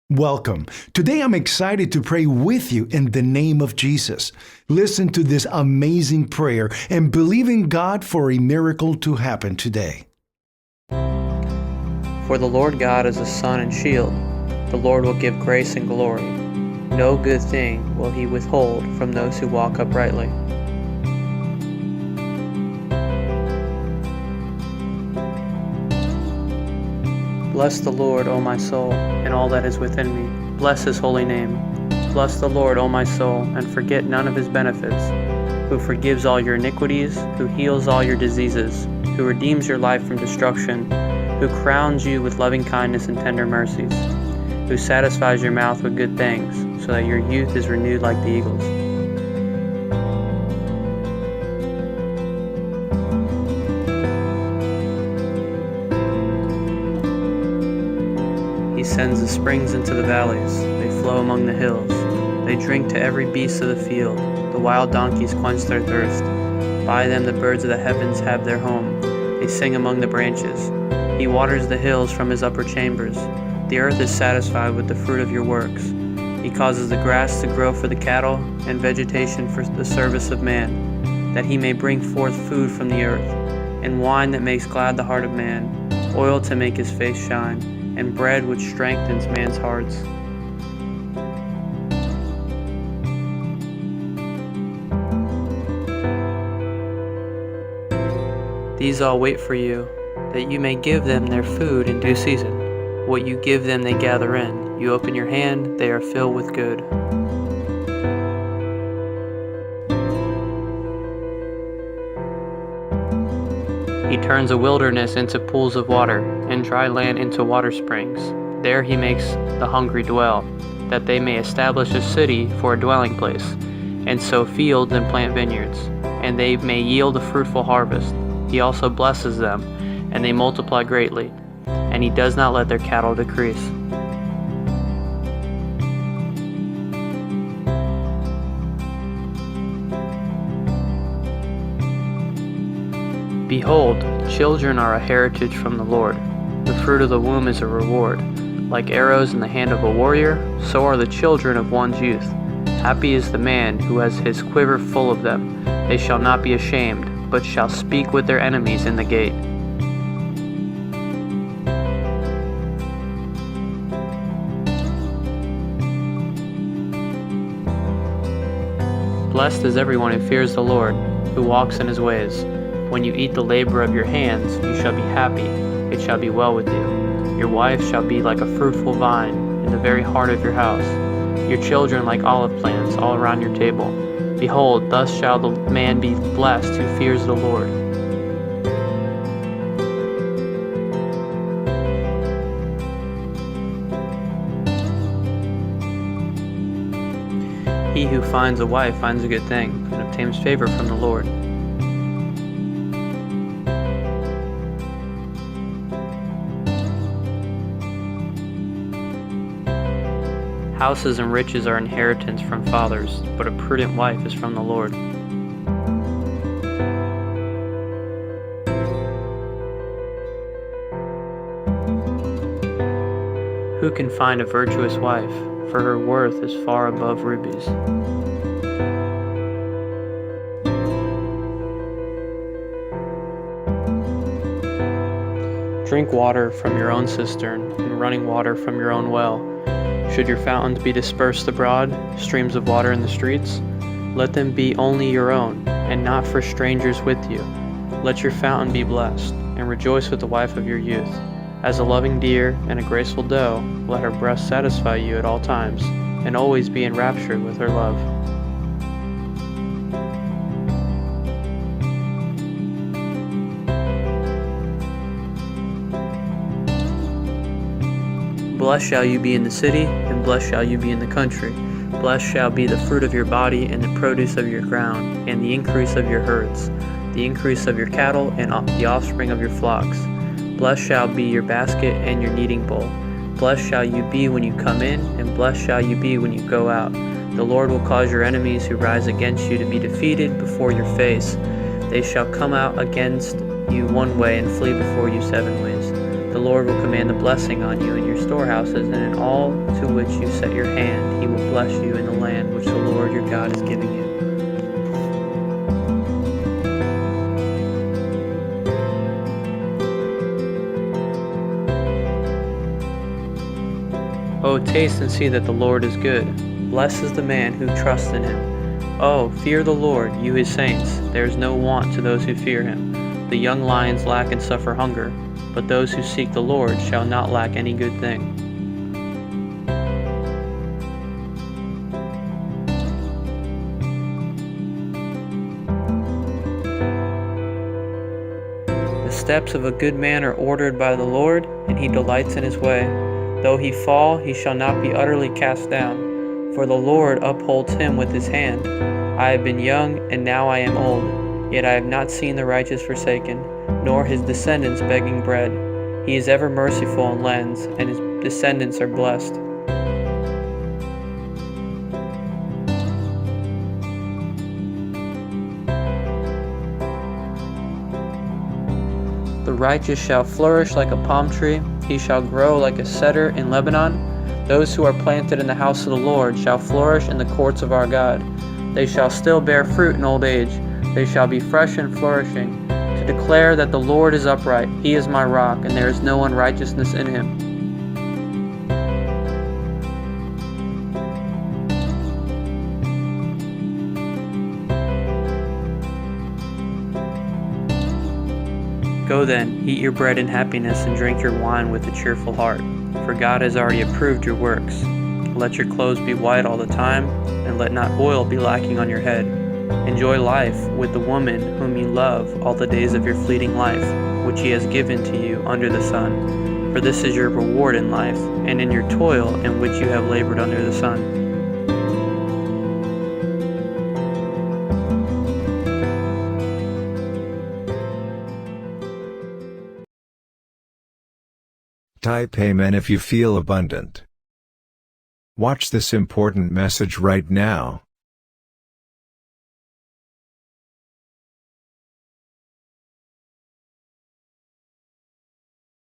Welcome. Today I'm excited to pray with you in the name of Jesus. Listen to this amazing prayer and believe in God for a miracle to happen today. For the Lord God is a sun and shield. The Lord will give grace and glory. No good thing will he withhold from those who walk uprightly. Bless the Lord, O my soul, and all that is within me. Bless his holy name. Bless the Lord, O my soul, and forget none of his benefits, who forgives all your iniquities, who heals all your diseases, who redeems your life from destruction, who crowns you with loving kindness and tender mercies, who satisfies your mouth with good things, so that your youth is renewed like the eagles. He sends the springs into the valleys, they flow among the hills. They drink to every beast of the field, the wild donkeys quench their thirst. By them the birds of the heavens have their home, they sing among the branches. He waters the hills from his upper chambers. The earth is satisfied with the fruit of your works. He causes the grass to grow for the cattle, and vegetation for the service of man, that he may bring forth food from the earth, and wine that makes glad the heart of man, oil to make his face shine, and bread which strengthens man's hearts. These all wait for you, that you may give them their food in due season. What you give them they gather in. You open your hand, they are filled with good. He turns a wilderness into pools of water, and dry land into water springs. There he makes the hungry dwell, that they may establish a city for a dwelling place, and sow fields and plant vineyards, and they may yield a fruitful harvest. He also blesses them, and they multiply greatly, and he does not let their cattle decrease. Behold, children are a heritage from the Lord. The fruit of the womb is a reward. Like arrows in the hand of a warrior, so are the children of one's youth. Happy is the man who has his quiver full of them. They shall not be ashamed, but shall speak with their enemies in the gate. Blessed is everyone who fears the Lord, who walks in his ways. When you eat the labor of your hands, you shall be happy. It shall be well with you. Your wife shall be like a fruitful vine in the very heart of your house. Your children like olive plants all around your table. Behold, thus shall the man be blessed who fears the Lord. He who finds a wife finds a good thing, and obtains favor from the Lord. Houses and riches are inheritance from fathers, but a prudent wife is from the Lord. Who can find a virtuous wife? For her worth is far above rubies. Drink water from your own cistern, and running water from your own well. Should your fountains be dispersed abroad, streams of water in the streets? Let them be only your own, and not for strangers with you. Let your fountain be blessed, and rejoice with the wife of your youth. As a loving deer and a graceful doe, let her breast satisfy you at all times, and always be enraptured with her love. Blessed shall you be in the city, and blessed shall you be in the country. Blessed shall be the fruit of your body, and the produce of your ground, and the increase of your herds, the increase of your cattle, and the offspring of your flocks. Blessed shall be your basket and your kneading bowl. Blessed shall you be when you come in, and blessed shall you be when you go out. The Lord will cause your enemies who rise against you to be defeated before your face. They shall come out against you one way and flee before you 7 ways. The Lord will command a blessing on you in your storehouses and in all to which you set your hand. He will bless you in the land which the Lord your God is giving you. Oh, taste and see that the Lord is good. Blessed is the man who trusts in him. Oh, fear the Lord, you his saints. There is no want to those who fear him. The young lions lack and suffer hunger, but those who seek the Lord shall not lack any good thing. The steps of a good man are ordered by the Lord, and he delights in his way. Though he fall, he shall not be utterly cast down, for the Lord upholds him with his hand. I have been young, and now I am old, yet I have not seen the righteous forsaken, nor his descendants begging bread. He is ever merciful and lends, and his descendants are blessed. The righteous shall flourish like a palm tree, he shall grow like a cedar in Lebanon. Those who are planted in the house of the Lord shall flourish in the courts of our God. They shall still bear fruit in old age. They shall be fresh and flourishing, to declare that the Lord is upright. He is my rock, and there is no unrighteousness in him. Go then, eat your bread in happiness and drink your wine with a cheerful heart, for God has already approved your works. Let your clothes be white all the time, and let not oil be lacking on your head. Enjoy life with the woman whom you love all the days of your fleeting life, which he has given to you under the sun. For this is your reward in life, and in your toil in which you have labored under the sun. Type Amen if you feel abundant. Watch this important message right now.